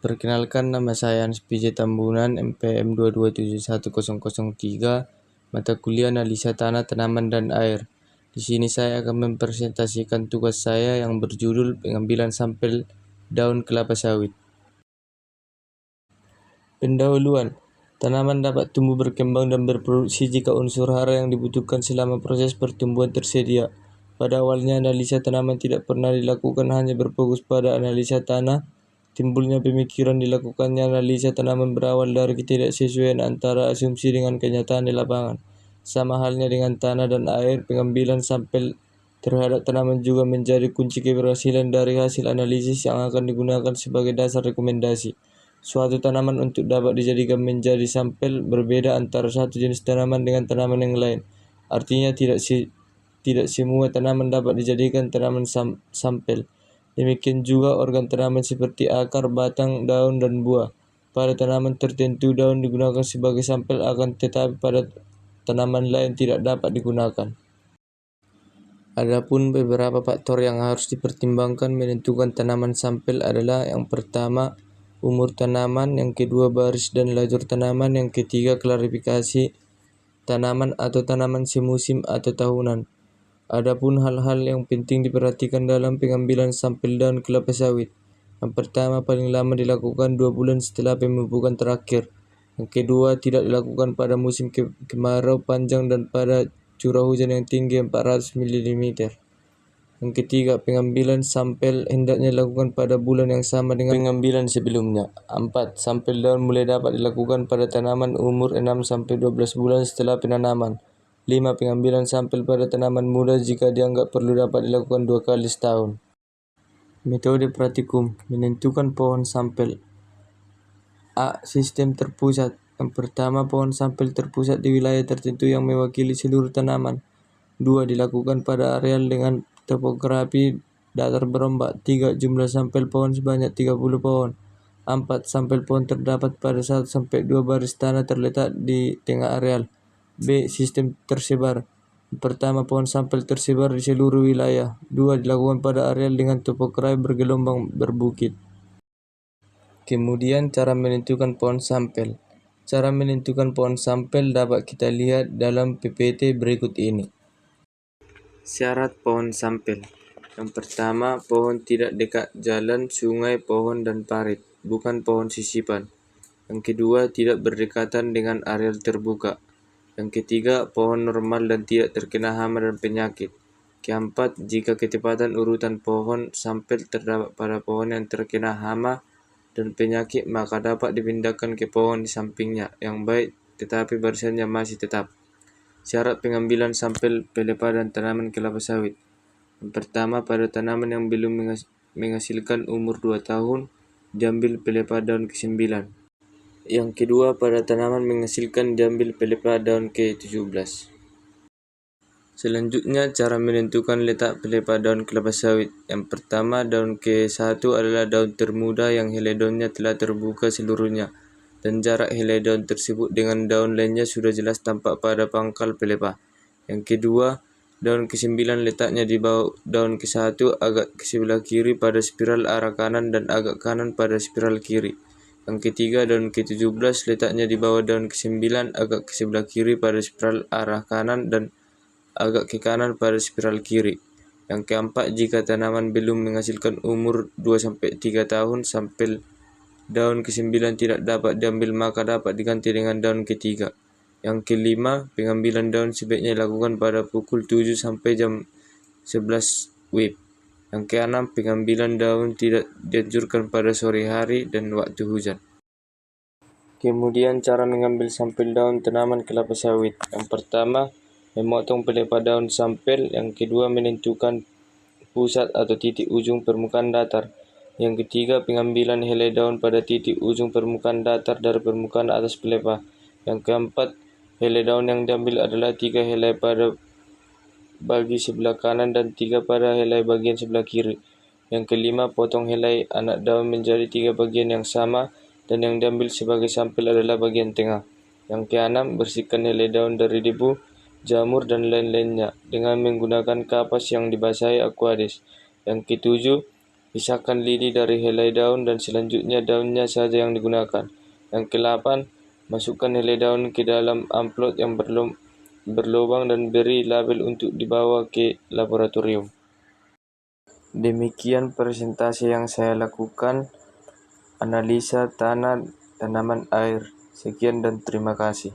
Perkenalkan, nama saya Hans PJ Tambunan, MPM 2271003, mata kuliah analisa tanah, tanaman, dan air. Di sini saya akan mempresentasikan tugas saya yang berjudul pengambilan sampel daun kelapa sawit. Pendahuluan, tanaman dapat tumbuh, berkembang, dan berproduksi jika unsur hara yang dibutuhkan selama proses pertumbuhan tersedia. Pada awalnya, analisa tanaman tidak pernah dilakukan, hanya berfokus pada analisa tanah. Timbulnya pemikiran dilakukannya analisa tanaman berawal dari ketidaksesuaian antara asumsi dengan kenyataan di lapangan. Sama halnya dengan tanah dan air, pengambilan sampel terhadap tanaman juga menjadi kunci keberhasilan dari hasil analisis yang akan digunakan sebagai dasar rekomendasi. Suatu tanaman untuk dapat dijadikan menjadi sampel berbeda antara satu jenis tanaman dengan tanaman yang lain. Artinya tidak semua tanaman dapat dijadikan tanaman sampel. Demikian juga organ tanaman seperti akar, batang, daun, dan buah. Pada tanaman tertentu daun digunakan sebagai sampel, akan tetapi pada tanaman lain tidak dapat digunakan. Adapun beberapa faktor yang harus dipertimbangkan menentukan tanaman sampel adalah: yang pertama, umur tanaman; yang kedua, baris dan lajur tanaman; yang ketiga, klasifikasi tanaman atau tanaman semusim atau tahunan. Adapun hal-hal yang penting diperhatikan dalam pengambilan sampel daun kelapa sawit. Yang pertama, paling lama dilakukan 2 bulan setelah pemupukan terakhir. Yang kedua, tidak dilakukan pada musim kemarau panjang dan pada curah hujan yang tinggi 400 mm. Yang ketiga, pengambilan sampel hendaknya dilakukan pada bulan yang sama dengan pengambilan sebelumnya. 4. Sampel daun mulai dapat dilakukan pada tanaman umur 6-12 bulan setelah penanaman. 5. Pengambilan sampel pada tanaman muda jika dianggap perlu dapat dilakukan 2 kali setahun. Metode praktikum menentukan pohon sampel. A. Sistem terpusat. Yang pertama, pohon sampel terpusat di wilayah tertentu yang mewakili seluruh tanaman. 2. Dilakukan pada areal dengan topografi datar berombak. 3. Jumlah sampel pohon sebanyak 30 pohon. 4. Sampel pohon terdapat pada 1-2 baris tanah terletak di tengah areal. B. Sistem tersebar. Pertama, pohon sampel tersebar di seluruh wilayah. 2. Dilakukan pada areal dengan topografi bergelombang berbukit. Kemudian, cara menentukan pohon sampel. Cara menentukan pohon sampel dapat kita lihat dalam PPT berikut ini. Syarat pohon sampel. Yang pertama, pohon tidak dekat jalan, sungai, pohon, dan parit, bukan pohon sisipan. Yang kedua, tidak berdekatan dengan areal terbuka. Yang ketiga, pohon normal dan tidak terkena hama dan penyakit. Keempat, jika ketepatan urutan pohon sampel terdapat pada pohon yang terkena hama dan penyakit, maka dapat dipindahkan ke pohon di sampingnya yang baik tetapi barisannya masih tetap. Syarat pengambilan sampel pelepah dan tanaman kelapa sawit. Yang pertama, pada tanaman yang belum menghasilkan umur 2 tahun, diambil pelepah daun ke-9. Yang kedua, pada tanaman menghasilkan diambil pelepah daun ke-17. Selanjutnya, cara menentukan letak pelepah daun kelapa sawit. Yang pertama, daun ke-1 adalah daun termuda yang helai daunnya telah terbuka seluruhnya, dan jarak helai daun tersebut dengan daun lainnya sudah jelas tampak pada pangkal pelepah. Yang kedua, daun ke-9 letaknya di bawah daun ke-1, agak ke sebelah kiri pada spiral arah kanan dan agak kanan pada spiral kiri. Yang ketiga, daun ke-17 letaknya di bawah daun ke-9, agak ke sebelah kiri pada spiral arah kanan dan agak ke kanan pada spiral kiri. Yang keempat, jika tanaman belum menghasilkan umur 2-3 tahun, sampel daun ke-9 tidak dapat diambil, maka dapat diganti dengan daun ke-3. Yang kelima, pengambilan daun sebaiknya dilakukan pada pukul 7 sampai jam 11 WIB. Yang keenam, pengambilan daun tidak dianjurkan pada sore hari dan waktu hujan. Kemudian, cara mengambil sampel daun tanaman kelapa sawit. Yang pertama, memotong pelepah daun sampel. Yang kedua, menentukan pusat atau titik ujung permukaan datar. Yang ketiga, pengambilan helai daun pada titik ujung permukaan datar dari permukaan atas pelepah. Yang keempat, helai daun yang diambil adalah 3 helai pada bagi sebelah kanan dan 3 pada helai bagian sebelah kiri. Yang kelima, potong helai anak daun menjadi 3 bagian yang sama, dan yang diambil sebagai sampel adalah bagian tengah. Yang keenam, bersihkan helai daun dari debu, jamur, dan lain-lainnya dengan menggunakan kapas yang dibasahi Aquades. Yang ketujuh, Pisahkan lidi dari helai daun dan selanjutnya daunnya saja yang digunakan. Yang ke-8, masukkan helai daun ke dalam amplop yang berlubang dan beri label untuk dibawa ke laboratorium. Demikian presentasi yang saya lakukan, analisa tanah tanaman air. Sekian dan terima kasih.